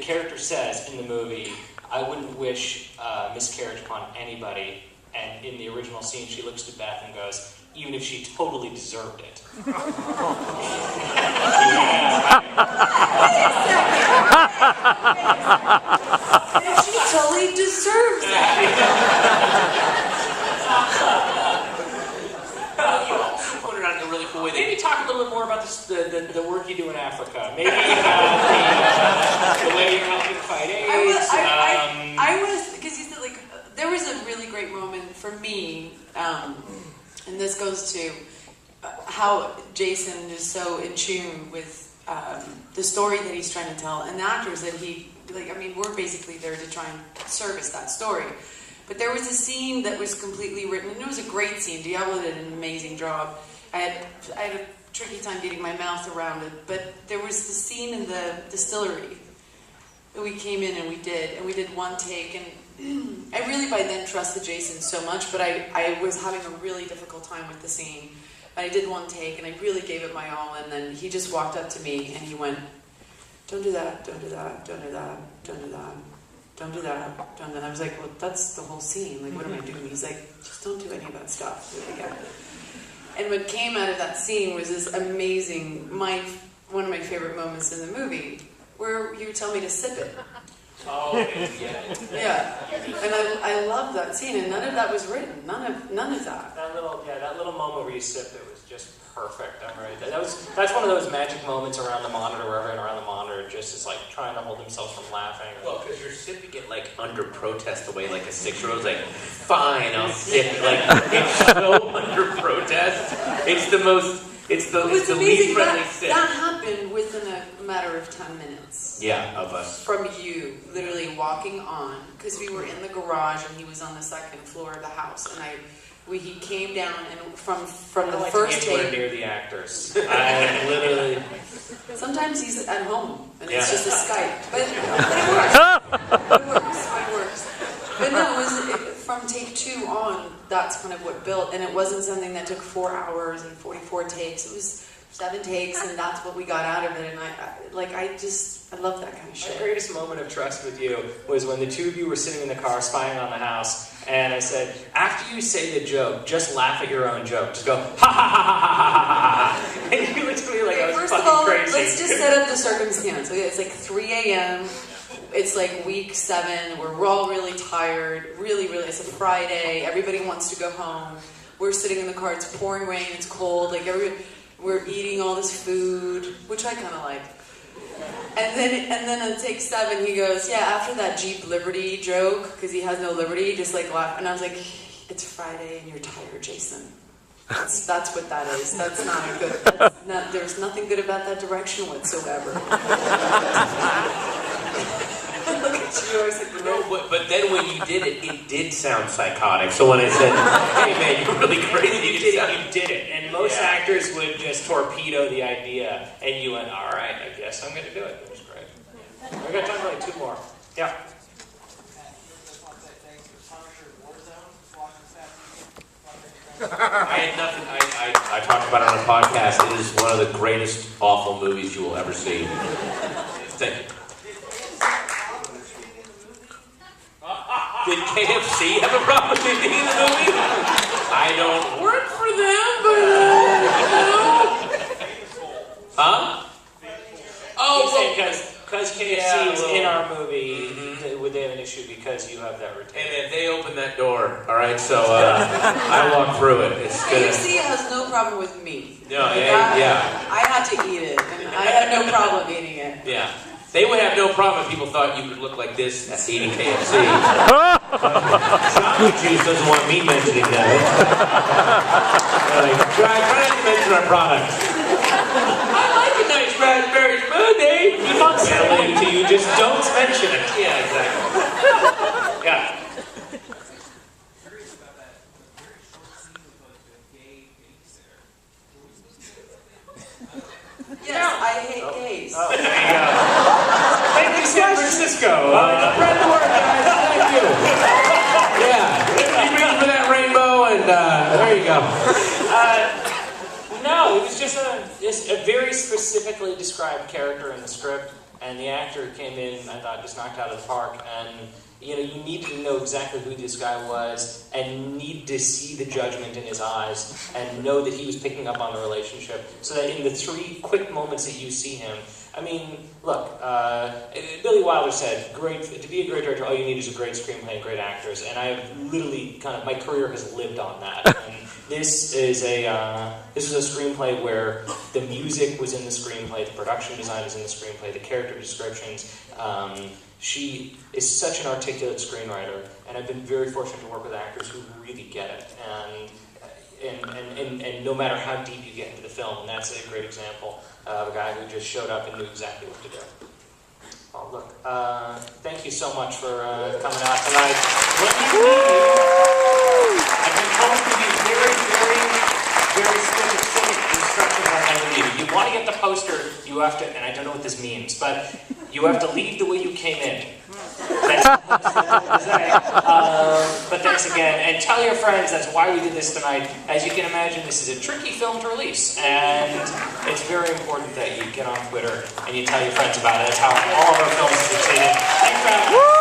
character says in the movie, "I wouldn't wish miscarriage upon anybody." And in the original scene, she looks to Beth and goes, "Even if she totally deserved it." She totally deserves it. You put it out in a really cool way. Maybe talk a little bit more about the work you do in Africa. Maybe the way you're helping fight AIDS. I was, because you said, like, there was a really great moment for me, and this goes to how Jason is so in tune with the story that he's trying to tell, and the actors that we're basically there to try and service that story. But there was a scene that was completely written, and it was a great scene. Diablo did an amazing job. I had a tricky time getting my mouth around it, but there was the scene in the distillery that we came in and we did one take, and I really by then trusted Jason so much, but I was having a really difficult time with the scene. I did one take, and I really gave it my all, and then he just walked up to me, and he went, "Don't do that, don't do that, don't do that, don't do that, don't do that, don't do that." I was like, "Well, that's the whole scene. Like, what am I doing?" He's like, "Just don't do any of that stuff. Do it again." And what came out of that scene was this amazing, one of my favorite moments in the movie, where you would tell me to sip it. Oh, yeah. Yeah, and I love that scene, and none of that was written. None of that. That little moment where you sipped it was just perfect. I'm right. That's one of those magic moments around the monitor, where everyone around the monitor just is like trying to hold themselves from laughing. Well, because you're sipping it like under protest, the way like a 6-year-old's like, "Fine, I'll sip it." Like it's so under protest. It's the least friendly sip. That happened within a matter of 10 minutes. Yeah, of us. From you, literally walking on, because we were in the garage and he was on the second floor of the house, and he came down, and from the first take. Near the actors. I literally. Sometimes he's at home, and it's just a Skype, but it works. It works. But no, from take 2 on, that's kind of what built, and it wasn't something that took 4 hours and 44 takes. It was 7 takes, and that's what we got out of it. And I love that kind of shit. My greatest moment of trust with you was when the two of you were sitting in the car spying on the house, and I said, "After you say the joke, just laugh at your own joke. Just go, ha ha ha ha ha ha ha." And you looked at me like I was First fucking of all, crazy. let's just set up the circumstance. Okay, it's like 3 a.m. It's like week 7. We're all really tired. Really, really. It's a Friday. Everybody wants to go home. We're sitting in the car. It's pouring rain. It's cold. Like we're eating all this food, which I kind of like. And then on take 7, he goes, "Yeah, after that Jeep Liberty joke, because he has no liberty, just like laugh." And I was like, "It's Friday and you're tired, Jason. That's what that is. That's not a good. There's nothing good about that direction whatsoever." Look at you. I was like, "No." But then when you did it, it did sound psychotic. So when I said, "Hey man, you're really crazy," you did it. And most actors would just torpedo the idea, and you went, "All right, I guess I'm going to do it." It was great. We got time for like 2 more. Yeah. I had nothing. I talked about it on a podcast. It is one of the greatest awful movies you will ever see. Thank you. Did KFC have a problem with me being in the movie? I don't work for them, but Huh? Oh, because KFC is in our movie, would they have an issue because you have that routine? And then they opened that door, all right? So I walked through it. It's gonna. KFC has no problem with me. No, yeah. I had to eat it, and I had no problem eating it. Yeah. They would have no problem if people thought you could look like this eating KFC. Chocolate juice doesn't want me mentioning that. Try not to mention our products. I like a nice raspberry smoothie. Keep on selling it to you, just don't mention it. Yeah, exactly. Yeah. Yes, I hate gays. Oh, there you go. Thank you, San Francisco. Spread the word, guys. Thank you. Yeah. You reach for that rainbow, and there you go. No, it was just a very specifically described character in the script, and the actor came in, I thought, just knocked out of the park, and you needed to know exactly who this guy was, and need to see the judgment in his eyes, and know that he was picking up on the relationship, so that in the 3 quick moments that you see him, I mean, look, Billy Wilder said, to be a great director, all you need is a great screenplay and great actors, and I have literally my career has lived on that. And this is a screenplay where the music was in the screenplay, the production design is in the screenplay, the character descriptions. She is such an articulate screenwriter, and I've been very fortunate to work with actors who really get it. And no matter how deep you get into the film, and that's a great example of a guy who just showed up and knew exactly what to do. Well, look, thank you so much for coming out tonight. When you leave, I've been told to be very, very, very specific instructions on how to leave. You want to get the poster, you have to, and I don't know what this means, but you have to leave the way you came in. That's but thanks again, and tell your friends that's why we did this tonight. As you can imagine, this is a tricky film to release, and it's very important that you get on Twitter and you tell your friends about it. That's how all of our films succeeded. Thanks for having me.